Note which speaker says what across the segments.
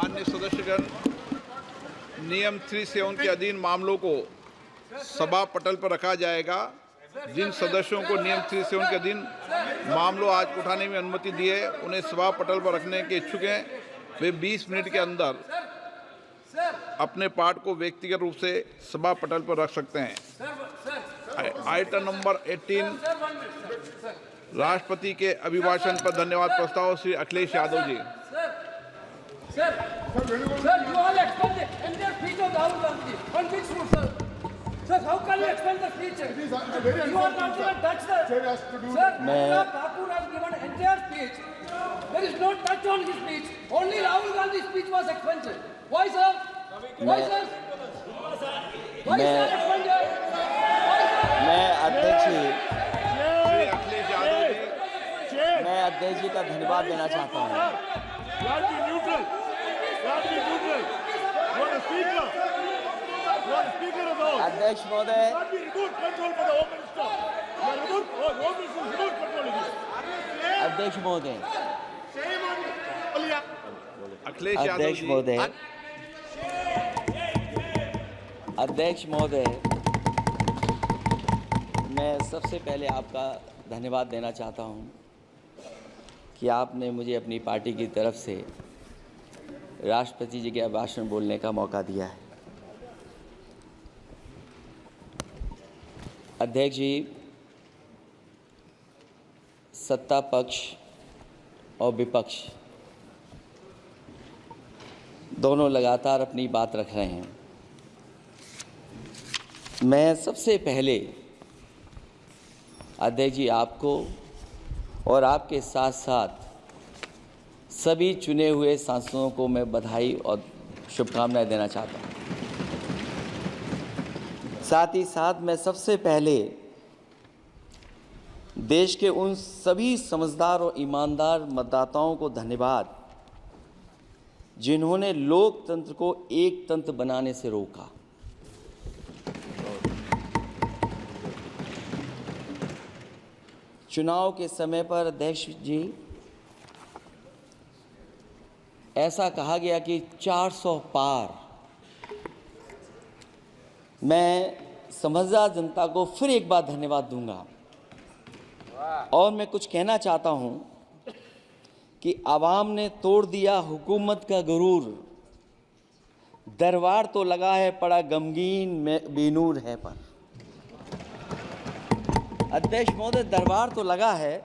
Speaker 1: माननीय सदस्यगण, नियम 3-7 के अधीन मामलों को सभा पटल पर रखा जाएगा। जिन सदस्यों को नियम 3-7 के अधीन मामलों आज उठाने में अनुमति दी है, उन्हें सभा पटल पर रखने के इच्छुक हैं, वे 20 मिनट के अंदर अपने पाठ को व्यक्तिगत रूप से सभा पटल पर रख सकते हैं। आइटम नंबर 18, राष्ट्रपति के अभिभाषण पर धन्यवाद प्रस्ताव Shri Akhilesh Yadav ji.
Speaker 2: Sir, you all explain the entire speech of Rahul Gandhi. On which route, sir? Sir, how can you explain the speech?
Speaker 3: It is very
Speaker 2: You are not going to touch the...
Speaker 3: Chair has to do...
Speaker 2: Sir, Anurag Thakur has given entire speech. There is no touch on his speech. Only Rahul Gandhi's speech was expunged. Why, sir? Why, sir? Why, sir, expunged? Why, sir?
Speaker 4: मैं अध्यक्ष जी
Speaker 1: श्री अखिलेश यादव जी।
Speaker 4: मैं अध्यक्ष जी का धन्यवाद देना चाहता हूँ। अध्यक्ष महोदय, अध्यक्ष महोदय,
Speaker 1: अखिलेश यादव
Speaker 4: अध्यक्ष
Speaker 1: जी।
Speaker 4: महोदय, अध्यक्ष महोदय, मैं सबसे पहले आपका धन्यवाद देना चाहता हूं कि आपने मुझे अपनी पार्टी की तरफ से राष्ट्रपति जी के भाषण बोलने का मौका दिया है। अध्यक्ष जी, सत्ता पक्ष और विपक्ष दोनों लगातार अपनी बात रख रहे हैं। मैं सबसे पहले अध्यक्ष जी आपको और आपके साथ साथ सभी चुने हुए सांसदों को मैं बधाई और शुभकामनाएं देना चाहता हूं। साथ ही साथ मैं सबसे पहले देश के उन सभी समझदार और ईमानदार मतदाताओं को धन्यवाद जिन्होंने लोकतंत्र को एक तंत्र बनाने से रोका। चुनाव के समय पर अध्यक्ष जी ऐसा कहा गया कि 400 पार। मैं समझदार जनता को फिर एक बार धन्यवाद दूंगा और मैं कुछ कहना चाहता हूं कि आवाम ने तोड़ दिया हुकूमत का गुरूर, दरबार तो लगा है पड़ा गमगीन में बेनूर है पर। अध्यक्ष महोदय, दरबार तो लगा है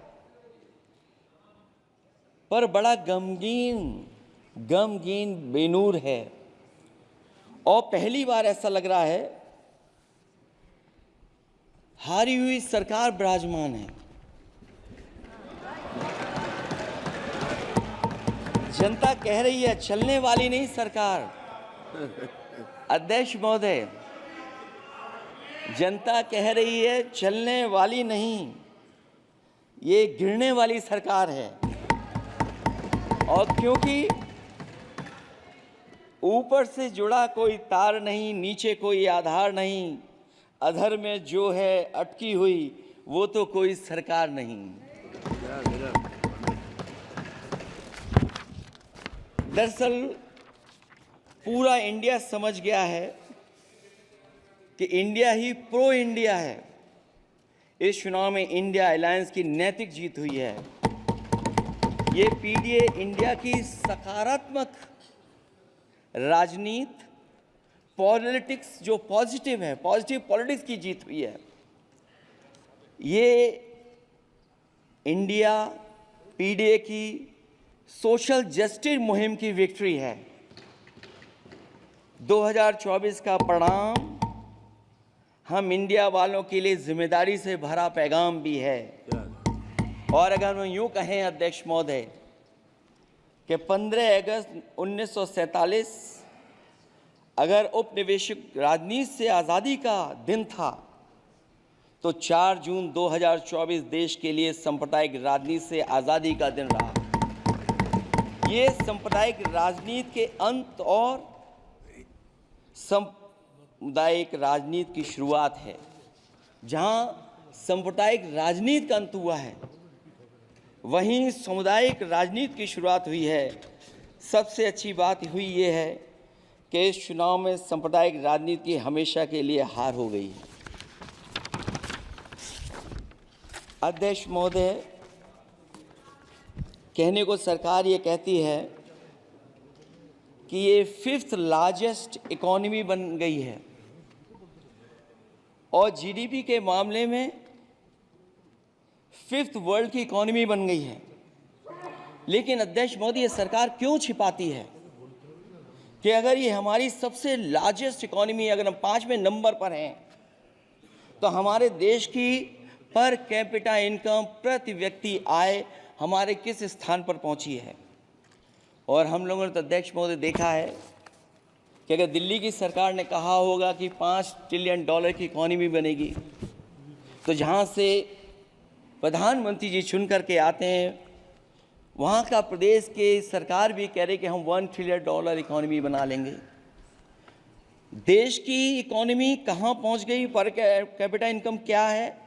Speaker 4: पर बड़ा गमगीन बेनूर है और पहली बार ऐसा लग रहा है हारी हुई सरकार विराजमान है। जनता कह रही है चलने वाली नहीं सरकार। अध्यक्ष महोदय, जनता कह रही है चलने वाली नहीं, ये गिरने वाली सरकार है। और क्योंकि ऊपर से जुड़ा कोई तार नहीं, नीचे कोई आधार नहीं, अधर में जो है अटकी हुई वो तो कोई सरकार नहीं। दरअसल पूरा इंडिया समझ गया है कि इंडिया ही प्रो इंडिया है। इस चुनाव में इंडिया अलायंस की नैतिक जीत हुई है। ये पीडीए इंडिया की सकारात्मक राजनीति, पॉलिटिक्स जो पॉजिटिव है, पॉजिटिव पॉलिटिक्स की जीत हुई है। ये इंडिया पीडीए की सोशल जस्टिस मुहिम की विक्ट्री है। 2024 का परिणाम हम इंडिया वालों के लिए जिम्मेदारी से भरा पैगाम भी है। और अगर हम यूँ कहें अध्यक्ष महोदय कि 15 अगस्त 1947 अगर उपनिवेशिक राजनीति से आज़ादी का दिन था तो 4 जून 2024 देश के लिए सांप्रदायिक राजनीति से आज़ादी का दिन रहा। ये सांप्रदायिक राजनीति के अंत और सामुदायिक राजनीति की शुरुआत है। जहां सांप्रदायिक राजनीति का अंत हुआ है, वहीं सामुदायिक राजनीति की शुरुआत हुई है। सबसे अच्छी बात हुई ये है कि इस चुनाव में सांप्रदायिक राजनीति हमेशा के लिए हार हो गई है। अध्यक्ष महोदय, कहने को सरकार ये कहती है कि ये 5th लार्जेस्ट इकोनॉमी बन गई है और जीडीपी के मामले में 5th वर्ल्ड की इकोनॉमी बन गई है। लेकिन अध्यक्ष मोदी, ये सरकार क्यों छिपाती है कि अगर ये हमारी सबसे लार्जेस्ट इकोनॉमी, अगर हम 5वें नंबर पर हैं, तो हमारे देश की पर कैपिटा इनकम, प्रति व्यक्ति आय हमारे किस स्थान पर पहुंची है। और हम लोगों ने तो अध्यक्ष महोदय देखा है कि अगर दिल्ली की सरकार ने कहा होगा कि $5 ट्रिलियन की इकोनॉमी बनेगी, तो जहां से प्रधानमंत्री जी चुन करके आते हैं, वहाँ का प्रदेश के सरकार भी कह रही कि हम $1 ट्रिलियन इकोनॉमी बना लेंगे। देश की इकोनॉमी कहाँ पहुँच गई, पर कैपिटा इनकम क्या है।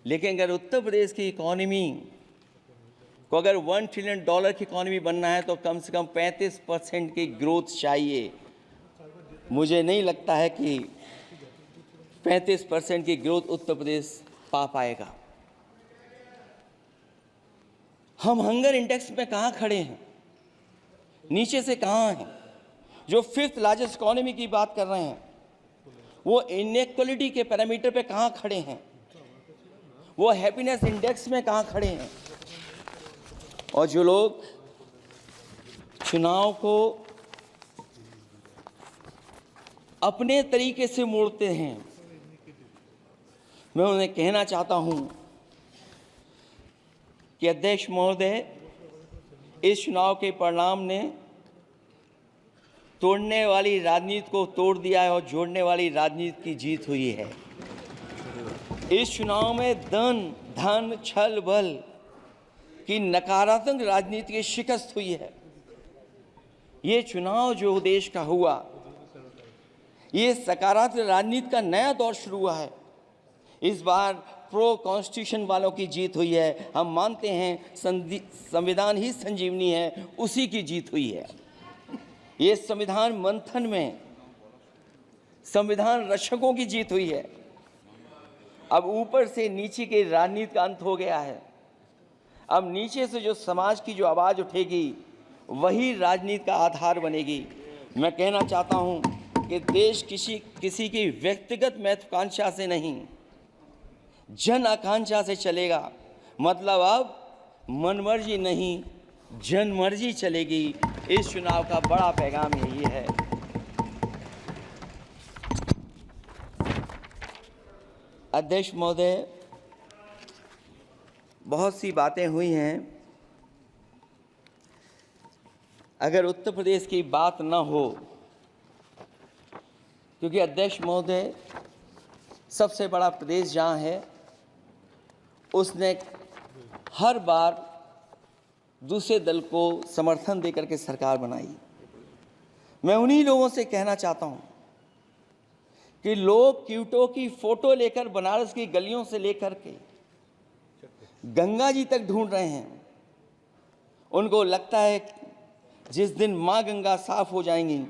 Speaker 4: लेकिन अगर उत्तर प्रदेश की इकोनॉमी को अगर $1 ट्रिलियन की इकोनॉमी बनना है तो कम से कम 35% की ग्रोथ चाहिए। मुझे नहीं लगता है कि 35% की ग्रोथ उत्तर प्रदेश पा पाएगा। हम हंगर इंडेक्स में कहाँ खड़े हैं, नीचे से कहाँ हैं। जो 5th लार्जेस्ट इकोनॉमी की बात कर रहे हैं, वो इनइक्वालिटी के पैरामीटर पे कहाँ खड़े हैं, वो हैप्पीनेस इंडेक्स में कहाँ खड़े हैं। और जो लोग चुनाव को अपने तरीके से मोड़ते हैं, मैं उन्हें कहना चाहता हूं कि अध्यक्ष महोदय, इस चुनाव के परिणाम ने तोड़ने वाली राजनीति को तोड़ दिया है और जोड़ने वाली राजनीति की जीत हुई है। इस चुनाव में धन छल बल की नकारात्मक राजनीति की शिकस्त हुई है। ये चुनाव जो देश का हुआ, ये सकारात्मक राजनीति का नया दौर शुरू हुआ है। इस बार प्रो कॉन्स्टिट्यूशन वालों की जीत हुई है। हम मानते हैं संविधान ही संजीवनी है, उसी की जीत हुई है। ये संविधान मंथन में संविधान रक्षकों की जीत हुई है। अब ऊपर से नीचे की राजनीति का अंत हो गया है। अब नीचे से जो समाज की जो आवाज़ उठेगी, वही राजनीति का आधार बनेगी। मैं कहना चाहता हूं कि देश किसी की व्यक्तिगत महत्वाकांक्षा से नहीं, जन आकांक्षा से चलेगा। मतलब अब मनमर्जी नहीं, जनमर्जी चलेगी। इस चुनाव का बड़ा पैगाम यही है। अध्यक्ष महोदय, बहुत सी बातें हुई हैं। अगर उत्तर प्रदेश की बात न हो, क्योंकि अध्यक्ष महोदय सबसे बड़ा प्रदेश जहाँ है, उसने हर बार दूसरे दल को समर्थन देकर के सरकार बनाई। मैं उन्हीं लोगों से कहना चाहता हूँ कि लोग क्यूटो की फोटो लेकर बनारस की गलियों से लेकर के गंगा जी तक ढूंढ रहे हैं। उनको लगता है जिस दिन माँ गंगा साफ हो जाएंगी,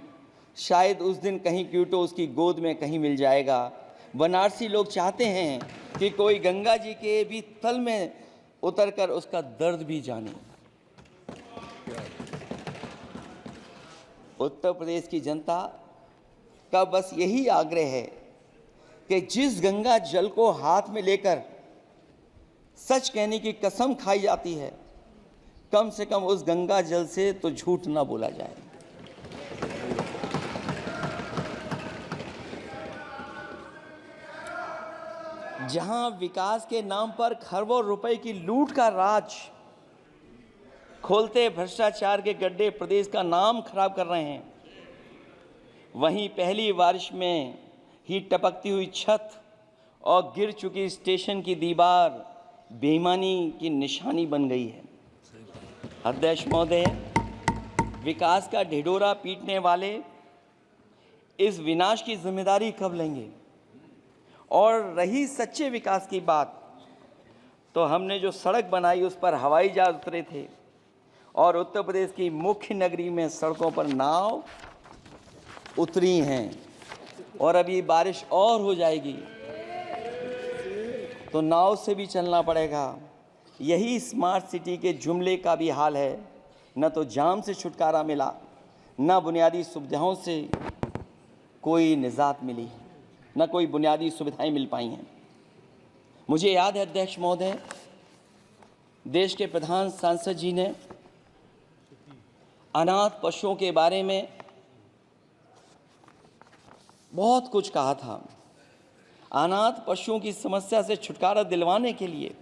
Speaker 4: शायद उस दिन कहीं क्यूटो उसकी गोद में कहीं मिल जाएगा। बनारसी लोग चाहते हैं कि कोई गंगा जी के भी तल में उतरकर उसका दर्द भी जाने। उत्तर प्रदेश की जनता का बस यही आग्रह है कि जिस गंगा जल को हाथ में लेकर सच कहने की कसम खाई जाती है, कम से कम उस गंगा जल से तो झूठ ना बोला जाए। जहां विकास के नाम पर खरबों रुपए की लूट का राज खोलते भ्रष्टाचार के गड्ढे प्रदेश का नाम खराब कर रहे हैं, वहीं पहली बारिश में ही टपकती हुई छत और गिर चुकी स्टेशन की दीवार बेईमानी की निशानी बन गई है। अध्यक्ष महोदय, विकास का ढिढोरा पीटने वाले इस विनाश की जिम्मेदारी कब लेंगे? और रही सच्चे विकास की बात, तो हमने जो सड़क बनाई उस पर हवाई जहाज उतरे थे और उत्तर प्रदेश की मुख्य नगरी में सड़कों पर नाव उतरी हैं और अभी बारिश और हो जाएगी तो नाव से भी चलना पड़ेगा। यही स्मार्ट सिटी के जुमले का भी हाल है। न तो जाम से छुटकारा मिला, न बुनियादी सुविधाओं से कोई निजात मिली, न कोई बुनियादी सुविधाएं मिल पाई हैं। मुझे याद है अध्यक्ष महोदय, देश के प्रधान सांसद जी ने अनाथ पशुओं के बारे में बहुत कुछ कहा था। अनाथ पशुओं की समस्या से छुटकारा दिलवाने के लिए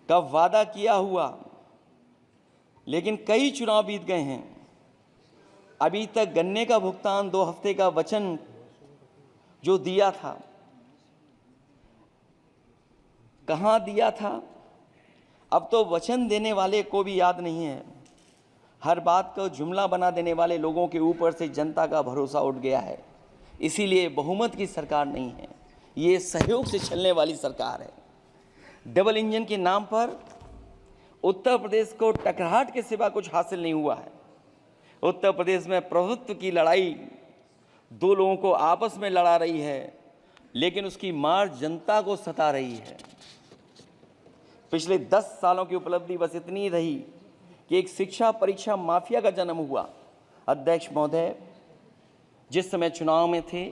Speaker 4: कब वादा किया हुआ, लेकिन कई चुनाव बीत गए हैं, अभी तक गन्ने का भुगतान 2 हफ्ते का वचन जो दिया था, कहाँ दिया था? अब तो वचन देने वाले को भी याद नहीं है। हर बात को जुमला बना देने वाले लोगों के ऊपर से जनता का भरोसा उठ गया है। इसीलिए बहुमत की सरकार नहीं है, ये सहयोग से चलने वाली सरकार है। डबल इंजन के नाम पर उत्तर प्रदेश को टकराहट के सिवा कुछ हासिल नहीं हुआ है। उत्तर प्रदेश में प्रभुत्व की लड़ाई 2 लोगों को आपस में लड़ा रही है, लेकिन उसकी मार जनता को सता रही है। पिछले 10 सालों की उपलब्धि बस इतनी रही कि एक शिक्षा परीक्षा माफिया का जन्म हुआ। अध्यक्ष महोदय, जिस समय चुनाव में थे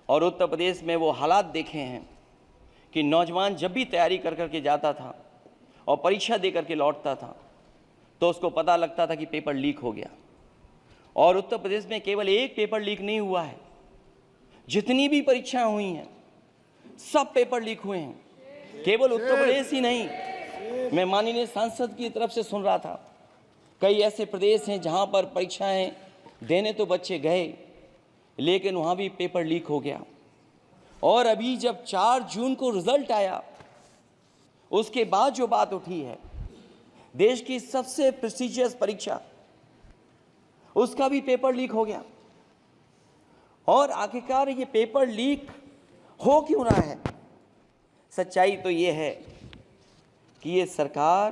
Speaker 4: और उत्तर प्रदेश में वो हालात देखे हैं कि नौजवान जब भी तैयारी कर करके जाता था और परीक्षा दे करके लौटता था तो उसको पता लगता था कि पेपर लीक हो गया। और उत्तर प्रदेश में केवल एक पेपर लीक नहीं हुआ है, जितनी भी परीक्षाएं हुई हैं सब पेपर लीक हुए हैं। केवल उत्तर प्रदेश ही नहीं, मैं माननीय सांसद की तरफ से सुन रहा था, कई ऐसे प्रदेश हैं जहां पर परीक्षाएं देने तो बच्चे गए, लेकिन वहां भी पेपर लीक हो गया। और अभी जब 4 जून को रिजल्ट आया, उसके बाद जो बात उठी है, देश की सबसे प्रेस्टिजियस परीक्षा, उसका भी पेपर लीक हो गया। और आखिरकार ये पेपर लीक हो क्यों रहा है? सच्चाई तो ये है कि ये सरकार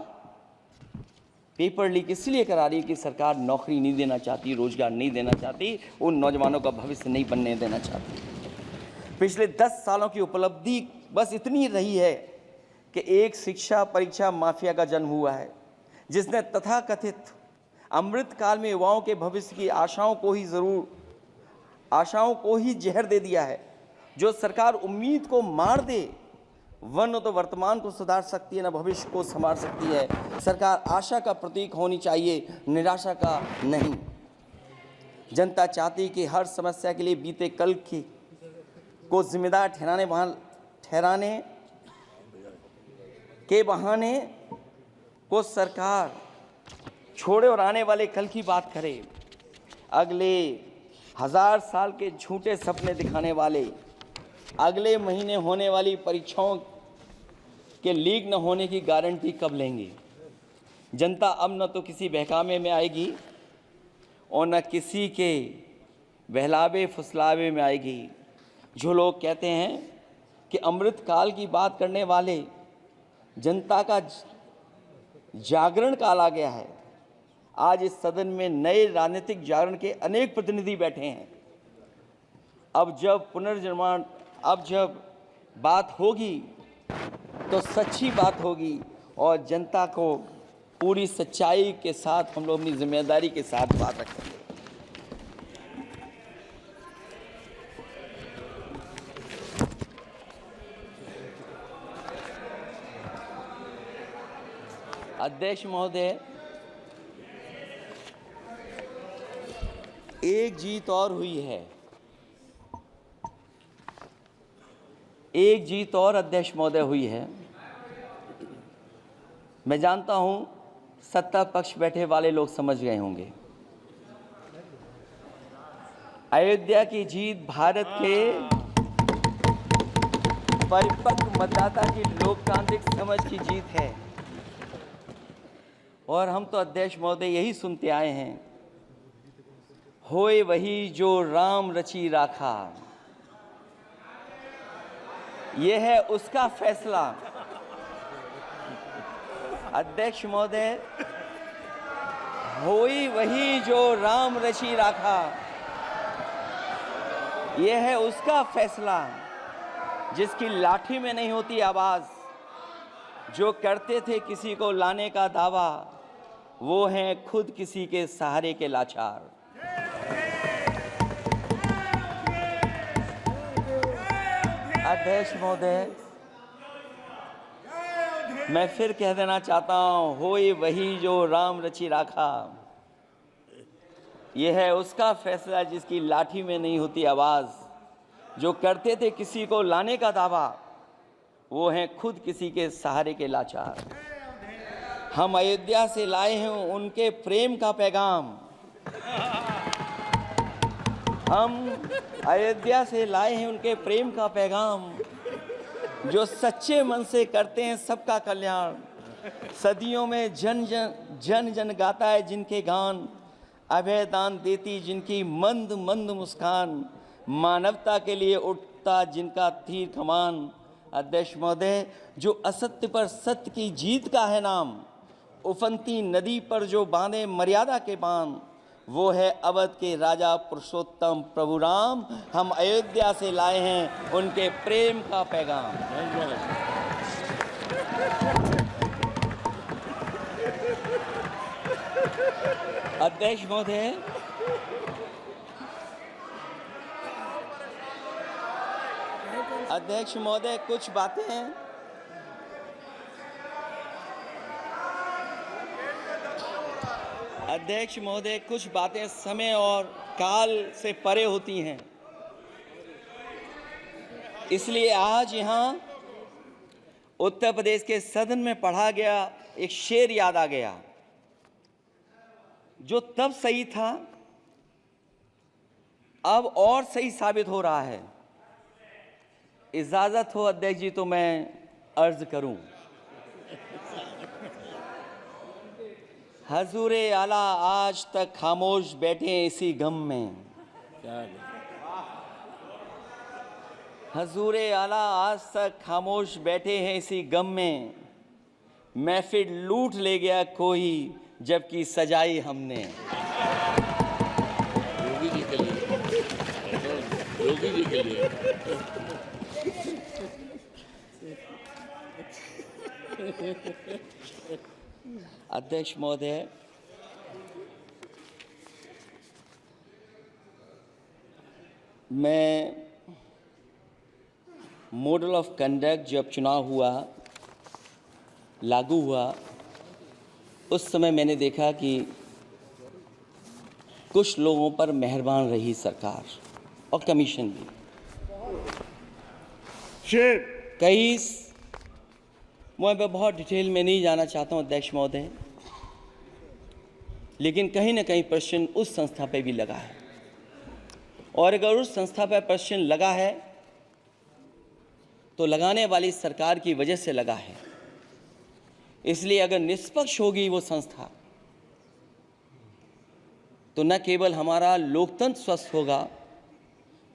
Speaker 4: पेपर लीक इसलिए करा रही है कि सरकार नौकरी नहीं देना चाहती, रोजगार नहीं देना चाहती, उन नौजवानों का भविष्य नहीं बनने देना चाहती। पिछले 10 सालों की उपलब्धि बस इतनी रही है कि एक शिक्षा परीक्षा माफिया का जन्म हुआ है, जिसने तथाकथित अमृतकाल में युवाओं के भविष्य की आशाओं को ही जहर दे दिया है। जो सरकार उम्मीद को मार दे, वह न तो वर्तमान को सुधार सकती है, न भविष्य को संवार सकती है। सरकार आशा का प्रतीक होनी चाहिए, निराशा का नहीं। जनता चाहती कि हर समस्या के लिए बीते कल को जिम्मेदार ठहराने के बहाने को सरकार छोड़े और आने वाले कल की बात करे। अगले 1000 साल के झूठे सपने दिखाने वाले अगले महीने होने वाली परीक्षाओं के लीक न होने की गारंटी कब लेंगे? जनता अब न तो किसी बहकावे में आएगी और न किसी के बहलावे फुसलावे में आएगी। जो लोग कहते हैं कि अमृतकाल की बात करने वाले जनता का जागरण काल आ गया है। आज इस सदन में नए राजनीतिक जागरण के अनेक प्रतिनिधि बैठे हैं। अब जब बात होगी तो सच्ची बात होगी और जनता को पूरी सच्चाई के साथ हम लोग अपनी जिम्मेदारी के साथ बात रखेंगे। अध्यक्ष महोदय, एक जीत और हुई है, एक जीत और अध्यक्ष महोदय हुई है। मैं जानता हूं सत्ता पक्ष बैठे वाले लोग समझ गए होंगे। अयोध्या की जीत भारत के परिपक्व मतदाता की लोकतांत्रिक समझ की जीत है। और हम तो अध्यक्ष महोदय यही सुनते आए हैं, होए वही जो राम रची राखा, यह है उसका फैसला। अध्यक्ष महोदय, होई वही जो राम रचि राखा, यह है उसका फैसला जिसकी लाठी में नहीं होती आवाज। जो करते थे किसी को लाने का दावा, वो हैं खुद किसी के सहारे के लाचार। अध्यक्ष महोदय, मैं फिर कह देना चाहता हूं, होई वही जो राम रचि राखा, यह है उसका फैसला जिसकी लाठी में नहीं होती आवाज। जो करते थे किसी को लाने का दावा, वो हैं खुद किसी के सहारे के लाचार। हम अयोध्या से लाए हैं उनके प्रेम का पैगाम, हम अयोध्या से लाए हैं उनके प्रेम का पैगाम। जो सच्चे मन से करते हैं सबका कल्याण। सदियों में जन जन गाता है जिनके गान, अभय दान देती जिनकी मंद मंद मुस्कान। मानवता के लिए उठता जिनका तीर कमान। अध्यक्ष महोदय, जो असत्य पर सत्य की जीत का है नाम, उफनती नदी पर जो बांधे मर्यादा के बांध, वो है अवध के राजा पुरुषोत्तम प्रभु राम। हम अयोध्या से लाए हैं उनके प्रेम का पैगाम। अध्यक्ष महोदय, अध्यक्ष महोदय, कुछ बातें अध्यक्ष महोदय, कुछ बातें समय और काल से परे होती हैं। इसलिए आज यहाँ उत्तर प्रदेश के सदन में पढ़ा गया एक शेर याद आ गया, जो तब सही था, अब और सही साबित हो रहा है। इजाजत हो अध्यक्ष जी तो मैं अर्ज करूं। हजूरे आला आज तक खामोश बैठे इसी गम में। हजूरे आला आज तक खामोश बैठे हैं इसी गम में। महफिल लूट ले गया कोई जबकि सजाई हमने।
Speaker 3: योगी जी के लिए, योगी जी के लिए।
Speaker 4: अध्यक्ष महोदय, मैं मॉडल ऑफ कंडक्ट जब चुनाव हुआ, लागू हुआ, उस समय मैंने देखा कि कुछ लोगों पर मेहरबान रही सरकार और कमीशन भी। कई मैं बहुत डिटेल में नहीं जाना चाहता हूं अध्यक्ष महोदय, लेकिन कहीं ना कहीं प्रश्न उस संस्था पे भी लगा है। और अगर उस संस्था पर प्रश्न लगा है तो लगाने वाली सरकार की वजह से लगा है। इसलिए अगर निष्पक्ष होगी वो संस्था तो न केवल हमारा लोकतंत्र स्वस्थ होगा,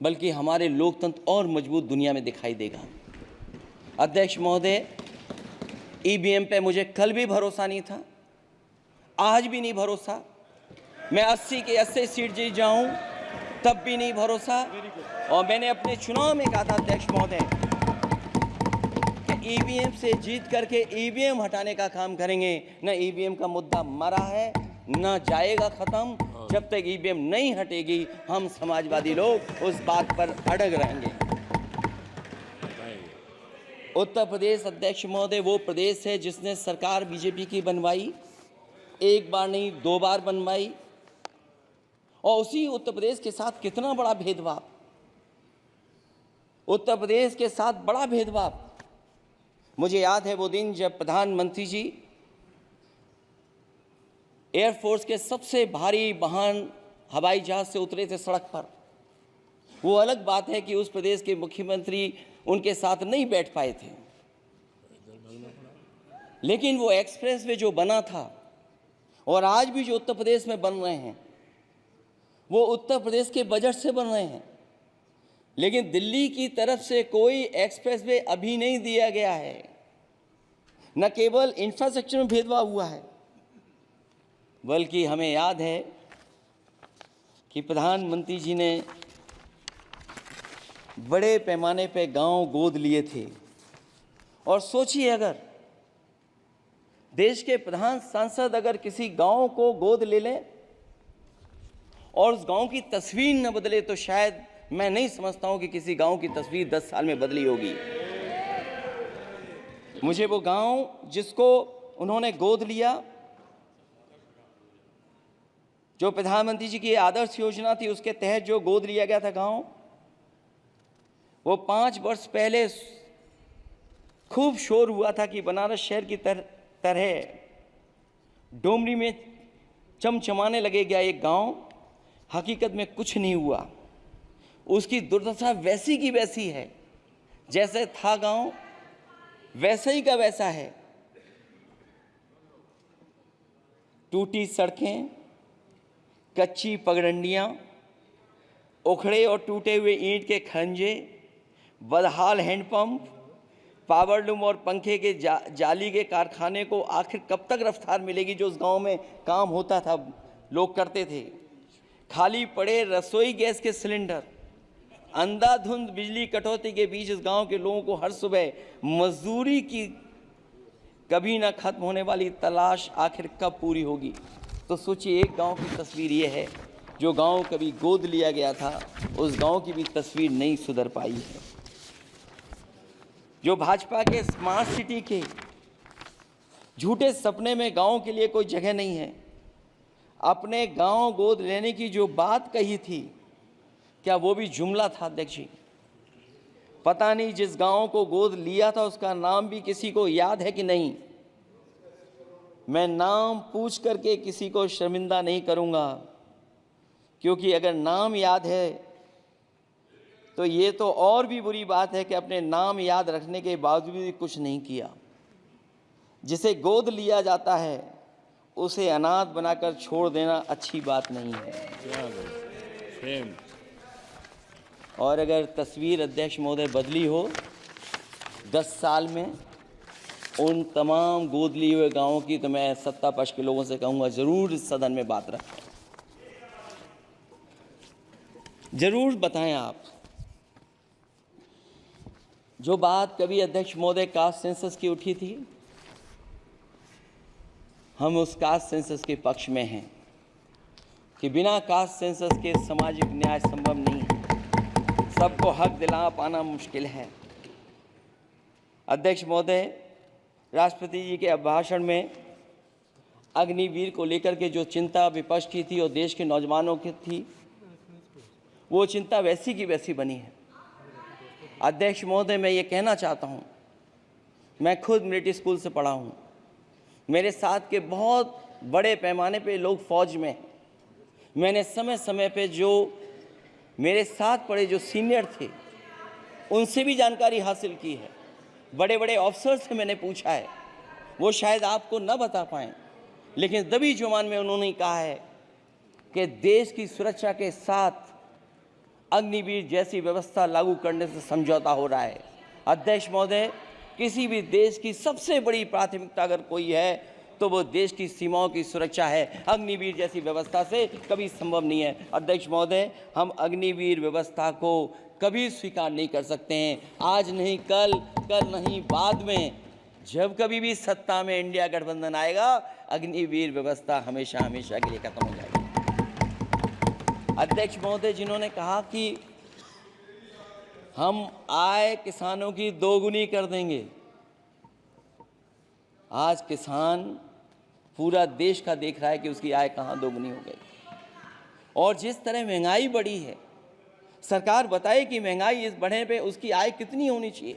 Speaker 4: बल्कि हमारे लोकतंत्र और मजबूत दुनिया में दिखाई देगा। अध्यक्ष महोदय, ईवीएम पे मुझे कल भी भरोसा नहीं था, आज भी नहीं भरोसा। मैं 80 के 80 सीट जीत जाऊं तब भी नहीं भरोसा। और मैंने अपने चुनाव में कहा था अध्यक्ष महोदय कि ईवीएम से जीत करके ईवीएम हटाने का काम करेंगे। न ईवीएम का मुद्दा मरा है, न जाएगा खत्म। जब तक ईवीएम नहीं हटेगी हम समाजवादी लोग उस बात पर अड़ग रहेंगे। उत्तर प्रदेश अध्यक्ष महोदय वो प्रदेश है जिसने सरकार बीजेपी की बनवाई, एक बार नहीं 2 बार बनवाई। और उसी उत्तर प्रदेश के साथ कितना बड़ा भेदभाव, उत्तर प्रदेश के साथ बड़ा भेदभाव। मुझे याद है वो दिन जब प्रधानमंत्री जी एयरफोर्स के सबसे भारी वाहन हवाई जहाज से उतरे थे सड़क पर। वो अलग बात है कि उस प्रदेश के मुख्यमंत्री उनके साथ नहीं बैठ पाए थे, लेकिन वो एक्सप्रेसवे जो बना था और आज भी जो उत्तर प्रदेश में बन रहे हैं वो उत्तर प्रदेश के बजट से बन रहे हैं। लेकिन दिल्ली की तरफ से कोई एक्सप्रेसवे अभी नहीं दिया गया है। न केवल इंफ्रास्ट्रक्चर में भेदभाव हुआ है, बल्कि हमें याद है कि प्रधानमंत्री जी ने बड़े पैमाने पे गांव गोद लिए थे। और सोचिए, अगर देश के प्रधान सांसद अगर किसी गांव को गोद ले लें और उस गांव की तस्वीर न बदले, तो शायद मैं नहीं समझता हूं कि किसी गांव की तस्वीर 10 साल में बदली होगी। मुझे वो गांव जिसको उन्होंने गोद लिया, जो प्रधानमंत्री जी की आदर्श योजना थी उसके तहत जो गोद लिया गया था गांव, वो 5 वर्ष पहले खूब शोर हुआ था कि बनारस शहर की तरह डोमरी में चमचमाने लगेगा एक गांव। हकीकत में कुछ नहीं हुआ। उसकी दुर्दशा वैसी की वैसी है, जैसे था गांव वैसे ही का वैसा है। टूटी सड़कें, कच्ची पगडंडियां, उखड़े और टूटे हुए ईंट के खंजे, बदहाल हैंडपंप, पावरलूम और पंखे के जाली के कारखाने को आखिर कब तक रफ्तार मिलेगी जो उस गांव में काम होता था, लोग करते थे। खाली पड़े रसोई गैस के सिलेंडर, अंधाधुंध बिजली कटौती के बीच इस गांव के लोगों को हर सुबह मजदूरी की कभी ना खत्म होने वाली तलाश आखिर कब पूरी होगी। तो सोचिए, एक गांव की तस्वीर ये है। जो गांव कभी गोद लिया गया था, उस गांव की भी तस्वीर नहीं सुधर पाई है। जो भाजपा के स्मार्ट सिटी के झूठे सपने में गांव के लिए कोई जगह नहीं है। अपने गांव गोद लेने की जो बात कही थी, क्या वो भी जुमला था अध्यक्ष जी? पता नहीं जिस गांव को गोद लिया था उसका नाम भी किसी को याद है कि नहीं। मैं नाम पूछ करके किसी को शर्मिंदा नहीं करूंगा, क्योंकि अगर नाम याद है तो ये तो और भी बुरी बात है कि अपने नाम याद रखने के बावजूद भी कुछ नहीं किया। जिसे गोद लिया जाता है उसे अनाथ बनाकर छोड़ देना अच्छी बात नहीं है। और अगर तस्वीर अध्यक्ष महोदय बदली हो 10 साल में उन तमाम गोद लिए हुए गांवों की, तो मैं सत्ता पक्ष के लोगों से कहूंगा जरूर इस सदन में बात रखें, जरूर बताएं आप। जो बात कभी अध्यक्ष महोदय कास्ट सेंसस की उठी थी, हम उस कास्ट सेंसस के पक्ष में हैं कि बिना कास्ट सेंसस के सामाजिक न्याय संभव नहीं है। सबको हक दिला पाना मुश्किल है। अध्यक्ष महोदय, राष्ट्रपति जी के अभिभाषण में अग्निवीर को लेकर के जो चिंता विपक्ष की थी और देश के नौजवानों की थी, वो चिंता वैसी की वैसी बनी है। अध्यक्ष महोदय, मैं ये कहना चाहता हूँ, मैं खुद मिलिट्री स्कूल से पढ़ा हूँ। मेरे साथ के बहुत बड़े पैमाने पे लोग फौज में हैं। मैंने समय समय पे जो मेरे साथ पढ़े जो सीनियर थे उनसे भी जानकारी हासिल की है। बड़े बड़े ऑफिसर से मैंने पूछा है, वो शायद आपको न बता पाएँ, लेकिन दबी जुबान में उन्होंने कहा है कि देश की सुरक्षा के साथ अग्निवीर जैसी व्यवस्था लागू करने से समझौता हो रहा है। अध्यक्ष महोदय, किसी भी देश की सबसे बड़ी प्राथमिकता अगर कोई है तो वो देश की सीमाओं की सुरक्षा है। अग्निवीर जैसी व्यवस्था से कभी संभव नहीं है। अध्यक्ष महोदय, हम अग्निवीर व्यवस्था को कभी स्वीकार नहीं कर सकते हैं। आज नहीं कल, कल नहीं बाद में, जब कभी भी सत्ता में इंडिया गठबंधन आएगा, अग्निवीर व्यवस्था हमेशा हमेशा के लिए खत्म हो जाएगी। अध्यक्ष महोदय, जिन्होंने कहा कि हम आय किसानों की दोगुनी कर देंगे, आज किसान पूरा देश का देख रहा है कि उसकी आय कहाँ दोगुनी हो गई। और जिस तरह महंगाई बढ़ी है, सरकार बताए कि महंगाई इस बढ़ने पे उसकी आय कितनी होनी चाहिए।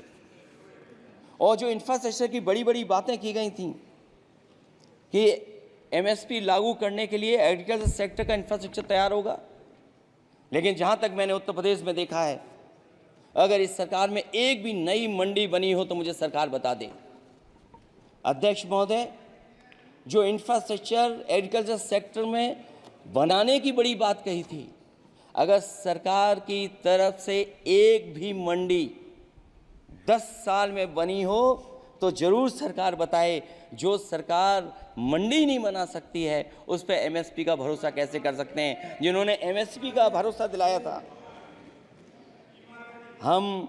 Speaker 4: और जो इंफ्रास्ट्रक्चर की बड़ी बड़ी बातें की गई थी कि एमएसपी लागू करने के लिए एग्रीकल्चर सेक्टर का इंफ्रास्ट्रक्चर तैयार होगा, लेकिन जहाँ तक मैंने उत्तर प्रदेश में देखा है, अगर इस सरकार में एक भी नई मंडी बनी हो तो मुझे सरकार बता दे। अध्यक्ष महोदय, जो इंफ्रास्ट्रक्चर एग्रीकल्चर सेक्टर में बनाने की बड़ी बात कही थी, अगर सरकार की तरफ से एक भी मंडी 10 साल में बनी हो तो ज़रूर सरकार बताए। जो सरकार मंडी नहीं बना सकती है उस पर एमएसपी का भरोसा कैसे कर सकते हैं, जिन्होंने एमएसपी का भरोसा दिलाया था। हम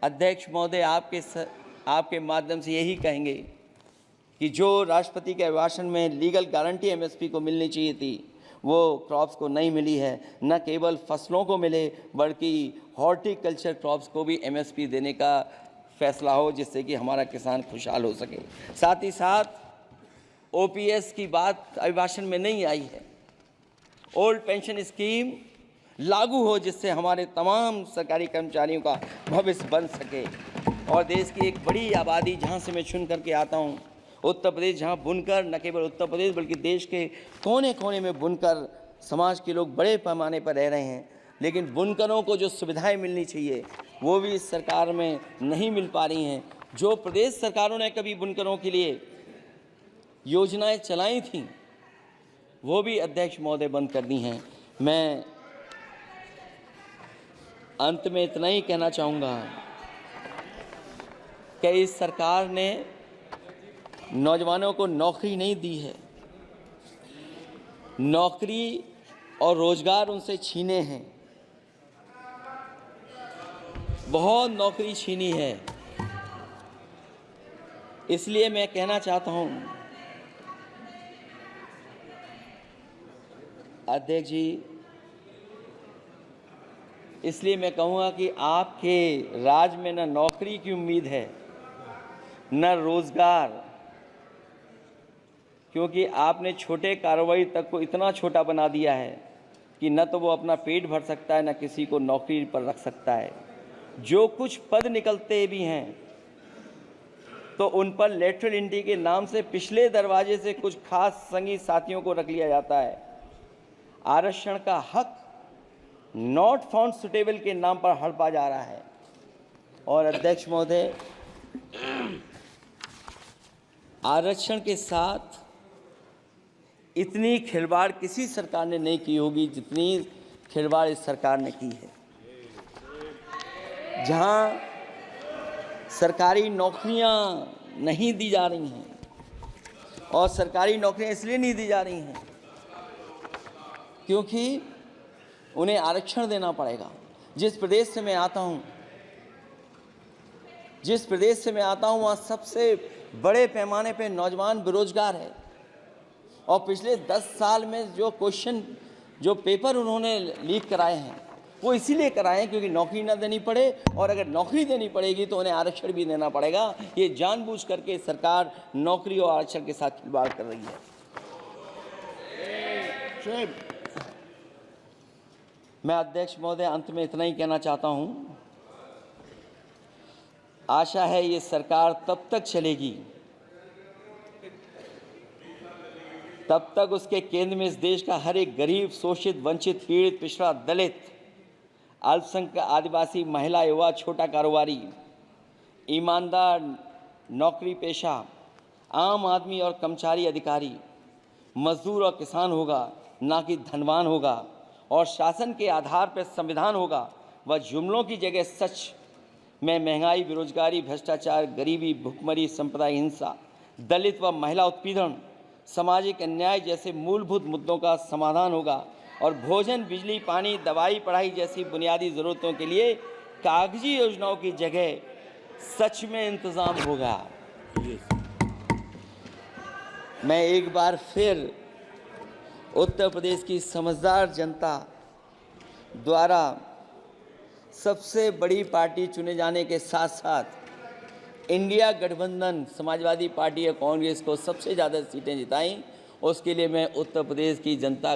Speaker 4: अध्यक्ष महोदय आपके माध्यम से यही कहेंगे कि जो राष्ट्रपति के अभिभाषण में लीगल गारंटी एमएसपी को मिलनी चाहिए थी वो क्रॉप्स को नहीं मिली है। न केवल फसलों को मिले बल्कि हॉर्टिकल्चर क्रॉप्स को भी एमएसपी देने का फैसला हो, जिससे कि हमारा किसान खुशहाल हो सके। साथ ही साथ ओपीएस की बात अभिभाषण में नहीं आई है। ओल्ड पेंशन स्कीम लागू हो जिससे हमारे तमाम सरकारी कर्मचारियों का भविष्य बन सके। और देश की एक बड़ी आबादी जहाँ से मैं चुन करके आता हूँ, उत्तर प्रदेश, जहाँ बुनकर न केवल उत्तर प्रदेश बल्कि देश के कोने कोने में बुनकर समाज के लोग बड़े पैमाने पर रह रहे हैं, लेकिन बुनकरों को जो सुविधाएं मिलनी चाहिए वो भी इस सरकार में नहीं मिल पा रही हैं। जो प्रदेश सरकारों ने कभी बुनकरों के लिए योजनाएं चलाई थीं वो भी अध्यक्ष महोदय बंद कर दी हैं। मैं अंत में इतना ही कहना चाहूँगा कि इस सरकार ने नौजवानों को नौकरी नहीं दी है, नौकरी और रोजगार उनसे छीने हैं, बहुत नौकरी छीनी है। इसलिए मैं कहना चाहता हूं अध्यक्ष जी, इसलिए मैं कहूँगा कि आपके राज में न नौकरी की उम्मीद है न रोजगार, क्योंकि आपने छोटे कारोबारी तक को इतना छोटा बना दिया है कि न तो वो अपना पेट भर सकता है न किसी को नौकरी पर रख सकता है। जो कुछ पद निकलते भी हैं तो उन पर लेटरल एंट्री के नाम से पिछले दरवाजे से कुछ खास संगी साथियों को रख लिया जाता है। आरक्षण का हक नॉट फाउंड सुटेबल के नाम पर हड़पा जा रहा है। और अध्यक्ष महोदय, आरक्षण के साथ इतनी खिलवाड़ किसी सरकार ने नहीं की होगी जितनी खिलवाड़ इस सरकार ने की है। जहां सरकारी नौकरियां नहीं दी जा रही हैं, और सरकारी नौकरियां इसलिए नहीं दी जा रही हैं क्योंकि उन्हें आरक्षण देना पड़ेगा। जिस प्रदेश से मैं आता हूं वहाँ सबसे बड़े पैमाने पे नौजवान बेरोजगार है। और पिछले 10 साल में जो पेपर उन्होंने लीक कराए हैं वो इसीलिए कराए हैं क्योंकि नौकरी ना देनी पड़े, और अगर नौकरी देनी पड़ेगी तो उन्हें आरक्षण भी देना पड़ेगा। ये जानबूझ करके सरकार नौकरी और आरक्षण के साथ खिलवाड़ कर रही है। मैं अध्यक्ष महोदय अंत में इतना ही कहना चाहता हूं, आशा है ये सरकार तब तक चलेगी तब तक उसके केंद्र में इस देश का हर एक गरीब, शोषित, वंचित, पीड़ित, पिछड़ा, दलित, अल्पसंख्यक, आदिवासी, महिला, युवा, छोटा कारोबारी, ईमानदार, नौकरी पेशा, आम आदमी और कर्मचारी, अधिकारी, मजदूर और किसान होगा, ना कि धनवान होगा। और शासन के आधार पर संविधान होगा। वह जुमलों की जगह सच में महंगाई, बेरोजगारी, भ्रष्टाचार, गरीबी, भुखमरी, सांप्रदायिक हिंसा, दलित व महिला उत्पीड़न, सामाजिक अन्याय जैसे मूलभूत मुद्दों का समाधान होगा। और भोजन, बिजली, पानी, दवाई, पढ़ाई जैसी बुनियादी ज़रूरतों के लिए कागजी योजनाओं की जगह सच में इंतज़ाम होगा। मैं एक बार फिर उत्तर प्रदेश की समझदार जनता द्वारा सबसे बड़ी पार्टी चुने जाने के साथ साथ इंडिया गठबंधन समाजवादी पार्टी और कांग्रेस को सबसे ज़्यादा सीटें जिताई, उसके लिए मैं उत्तर प्रदेश की जनता